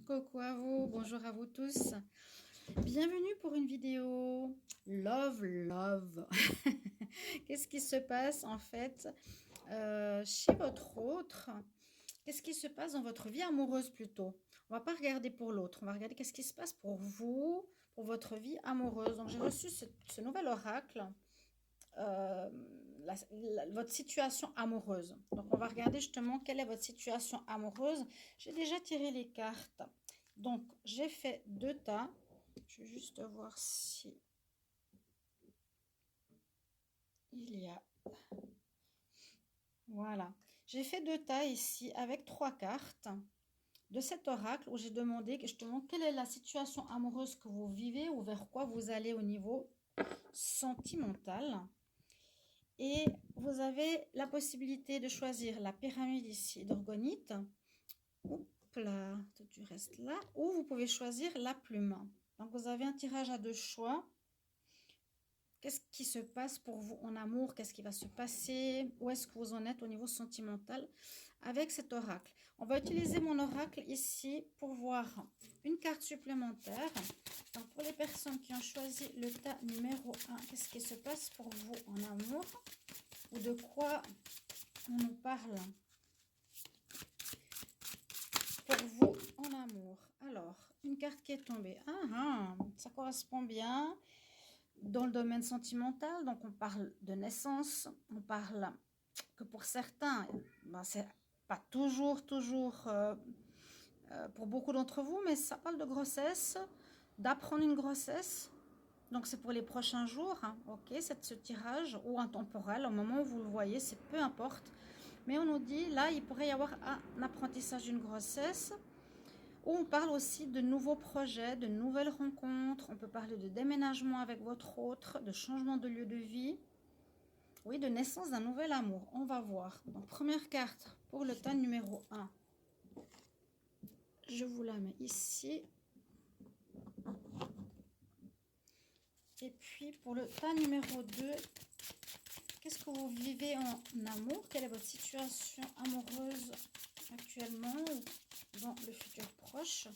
Coucou à vous, bonjour à vous tous. Bienvenue pour une vidéo Love Love. Qu'est-ce qui se passe en fait chez votre autre? Qu'est-ce qui se passe dans votre vie amoureuse plutôt? On va pas regarder pour l'autre, on va regarder qu'est-ce qui se passe pour vous, pour votre vie amoureuse. Donc j'ai reçu ce nouvel oracle, euh, votre situation amoureuse. Donc on va regarder justement quelle est votre situation amoureuse. J'ai déjà tiré les cartes. Donc j'ai fait deux tas. Je vais juste voir si il y a... Voilà. J'ai fait deux tas ici avec trois cartes de cet oracle où j'ai demandé justement quelle est la situation amoureuse que vous vivez ou vers quoi vous allez au niveau sentimental. Et vous avez la possibilité de choisir la pyramide ici d'orgonite. Oups là, tout du reste là. Ou vous pouvez choisir la plume. Donc vous avez un tirage à deux choix. Qu'est-ce qui se passe pour vous en amour? Qu'est-ce qui va se passer? Où est-ce que vous en êtes au niveau sentimental avec cet oracle? On va utiliser mon oracle ici pour voir une carte supplémentaire. Donc pour les personnes qui ont choisi le tas numéro 1, qu'est-ce qui se passe pour vous en amour? Ou de quoi on nous parle pour vous en amour? Alors, une carte qui est tombée. Ça correspond bien. Dans le domaine sentimental, donc on parle de naissance, on parle que pour certains, c'est pas toujours pour beaucoup d'entre vous, mais ça parle de grossesse, d'apprendre une grossesse. Donc c'est pour les prochains jours, hein, ok, c'est ce tirage ou intemporel, au moment où vous le voyez, c'est peu importe. Mais on nous dit, là, il pourrait y avoir un apprentissage d'une grossesse, où on parle aussi de nouveaux projets, de nouvelles rencontres. On peut parler de déménagement avec votre autre, de changement de lieu de vie. Oui, de naissance d'un nouvel amour. On va voir. Donc, première carte pour le tas numéro 1. Je vous la mets ici. Et puis, pour le tas numéro 2, qu'est-ce que vous vivez en amour? Quelle est votre situation amoureuse actuellement ou dans le futur proche?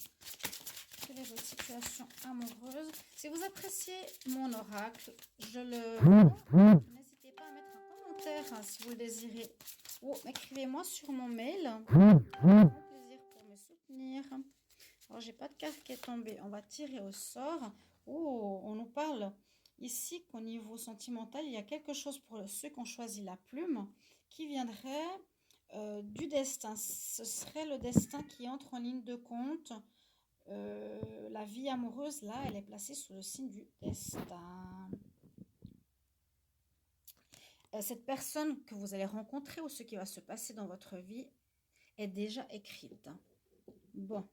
Quelle est votre situation amoureuse? Si vous appréciez mon oracle, n'hésitez pas à mettre un commentaire si vous le désirez. Ou écrivez-moi sur mon mail. Grand plaisir pour me soutenir. Alors, j'ai pas de carte qui est tombée. On va tirer au sort. Oh, on nous parle ici qu'au niveau sentimental, il y a quelque chose pour ceux qui ont choisi la plume qui viendrait du destin. Ce serait le destin qui entre en ligne de compte. La vie amoureuse, là, elle est placée sous le signe du destin. Cette personne que vous allez rencontrer ou ce qui va se passer dans votre vie est déjà écrite. Bon,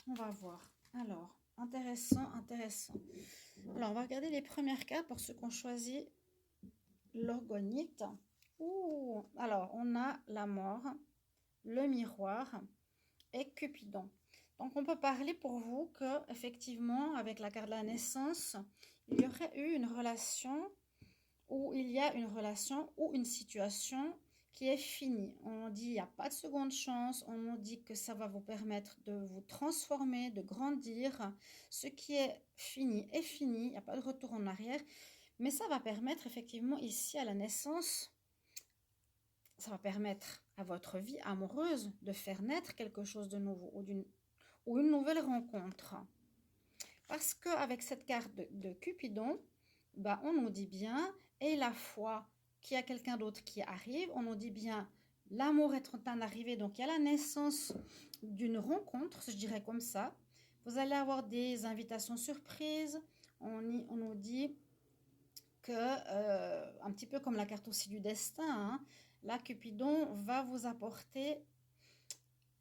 on va voir. Alors, intéressant. Alors, on va regarder les premières cartes pour ceux qui ont choisi l'orgonite. Alors, on a la mort, le miroir et Cupidon. Donc, on peut parler pour vous que, effectivement, avec la carte de la naissance, il y aurait eu une relation ou il y a une relation ou une situation qui est finie. On dit il n'y a pas de seconde chance, on nous dit que ça va vous permettre de vous transformer, de grandir. Ce qui est fini est fini, il n'y a pas de retour en arrière, mais ça va permettre effectivement ici à la naissance, ça va permettre à votre vie amoureuse de faire naître quelque chose de nouveau ou une nouvelle rencontre. Parce qu'avec cette carte de Cupidon, on nous dit bien, et la foi qu'il y a quelqu'un d'autre qui arrive, on nous dit bien, l'amour est en train d'arriver, donc il y a la naissance d'une rencontre, je dirais comme ça. Vous allez avoir des invitations surprises, on nous dit que, un petit peu comme la carte aussi du destin, hein, la Cupidon va vous apporter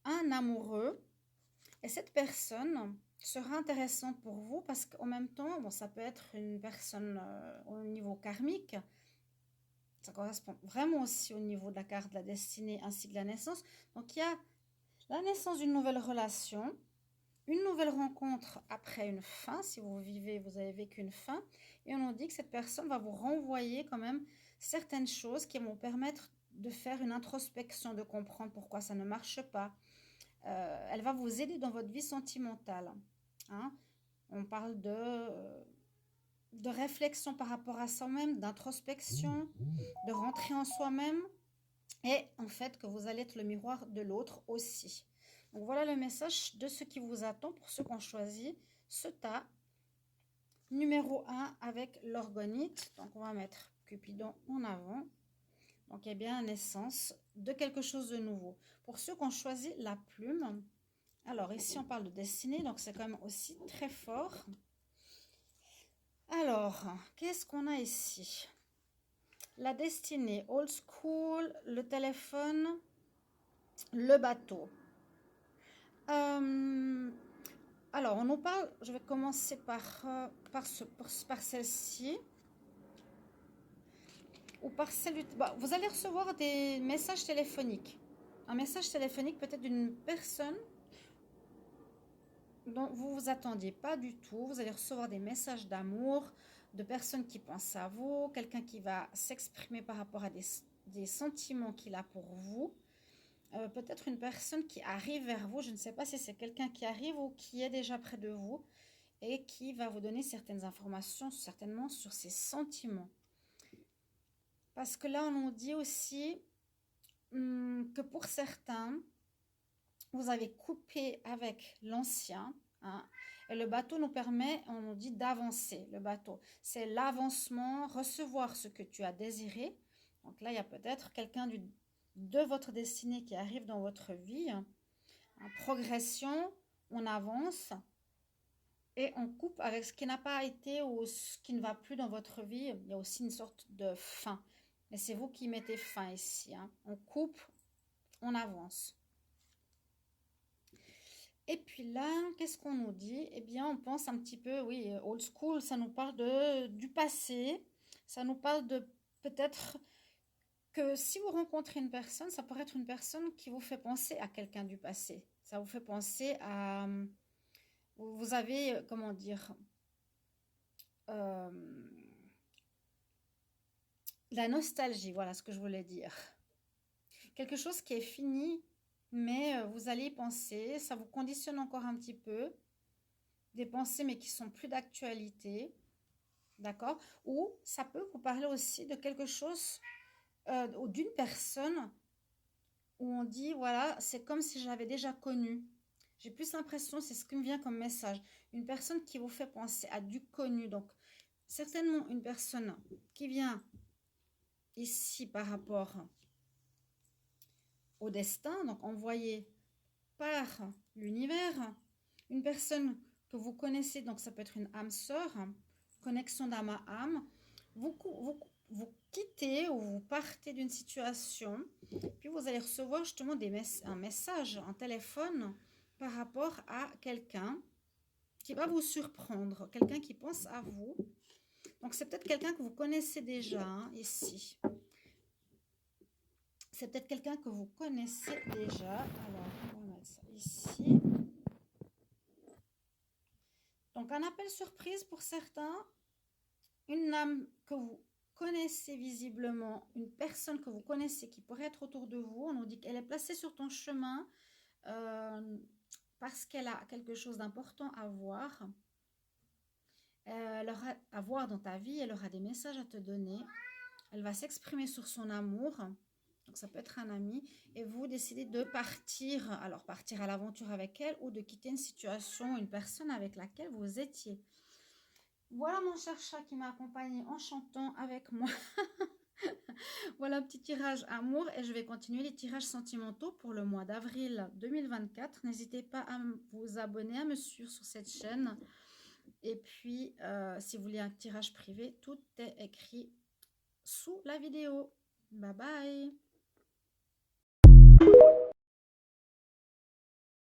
un amoureux, et cette personne sera intéressante pour vous parce qu'en même temps, ça peut être une personne au niveau karmique. Ça correspond vraiment aussi au niveau de la carte de la destinée ainsi que la naissance. Donc, il y a la naissance d'une nouvelle relation, une nouvelle rencontre après une fin. Si vous avez vécu une fin. Et on nous dit que cette personne va vous renvoyer quand même certaines choses qui vont vous permettre de faire une introspection, de comprendre pourquoi ça ne marche pas. elle va vous aider dans votre vie sentimentale. Hein. On parle de réflexion par rapport à soi-même, d'introspection, de rentrer en soi-même et en fait que vous allez être le miroir de l'autre aussi. Donc voilà le message de ce qui vous attend pour ceux qui ont choisi ce tas numéro 1 avec l'orgonite. Donc on va mettre Cupidon en avant. Donc il y a bien naissance de quelque chose de nouveau. Pour ceux qui ont choisi la plume, alors ici on parle de destinée, donc c'est quand même aussi très fort. Alors, qu'est-ce qu'on a ici? La destinée, old school, le téléphone, le bateau. Alors, on nous parle, je vais commencer par celle-ci. Ou par celle vous allez recevoir des messages téléphoniques. Un message téléphonique peut-être d'une personne dont vous ne vous attendiez pas du tout. Vous allez recevoir des messages d'amour, de personnes qui pensent à vous, quelqu'un qui va s'exprimer par rapport à des sentiments qu'il a pour vous. Peut-être une personne qui arrive vers vous. Je ne sais pas si c'est quelqu'un qui arrive ou qui est déjà près de vous et qui va vous donner certaines informations, certainement sur ses sentiments. Parce que là, on nous dit aussi que pour certains, vous avez coupé avec l'ancien. Hein, et le bateau nous permet, on nous dit d'avancer. Le bateau, c'est l'avancement, recevoir ce que tu as désiré. Donc là, il y a peut-être quelqu'un de votre destinée qui arrive dans votre vie. En progression, on avance et on coupe avec ce qui n'a pas été ou ce qui ne va plus dans votre vie. Il y a aussi une sorte de fin. Mais c'est vous qui mettez fin ici. Hein. On coupe, on avance. Et puis là, qu'est-ce qu'on nous dit? Eh bien, on pense un petit peu, oui, old school, ça nous parle du passé. Ça nous parle de peut-être que si vous rencontrez une personne, ça pourrait être une personne qui vous fait penser à quelqu'un du passé. Ça vous fait penser à... Vous avez, comment dire... la nostalgie, voilà ce que je voulais dire. Quelque chose qui est fini, mais vous allez y penser, ça vous conditionne encore un petit peu. Des pensées, mais qui sont plus d'actualité, d'accord? Ou ça peut vous parler aussi de quelque chose, ou d'une personne, où on dit, voilà, c'est comme si j'avais déjà connu. J'ai plus l'impression, c'est ce qui me vient comme message, une personne qui vous fait penser à du connu. Donc, certainement une personne qui vient ici par rapport au destin, donc envoyé par l'univers, une personne que vous connaissez, donc ça peut être une âme sœur, connexion d'âme à âme, vous quittez ou vous partez d'une situation, puis vous allez recevoir justement un message, un téléphone par rapport à quelqu'un qui va vous surprendre, quelqu'un qui pense à vous. Donc c'est peut-être quelqu'un que vous connaissez déjà, hein, ici. C'est peut-être quelqu'un que vous connaissez déjà. Alors, on va mettre ça ici. Donc, un appel surprise pour certains. Une âme que vous connaissez visiblement. Une personne que vous connaissez qui pourrait être autour de vous. On nous dit qu'elle est placée sur ton chemin parce qu'elle a quelque chose d'important à voir. Elle aura à voir dans ta vie. Elle aura des messages à te donner. Elle va s'exprimer sur son amour. Donc, ça peut être un ami. Et vous décidez de partir. Alors, partir à l'aventure avec elle ou de quitter une situation, une personne avec laquelle vous étiez. Voilà mon cher chat qui m'a accompagné en chantant avec moi. Voilà un petit tirage amour. Et je vais continuer les tirages sentimentaux pour le mois d'avril 2024. N'hésitez pas à vous abonner, à me suivre sur cette chaîne. Et puis, si vous voulez un tirage privé, tout est écrit sous la vidéo. Bye bye.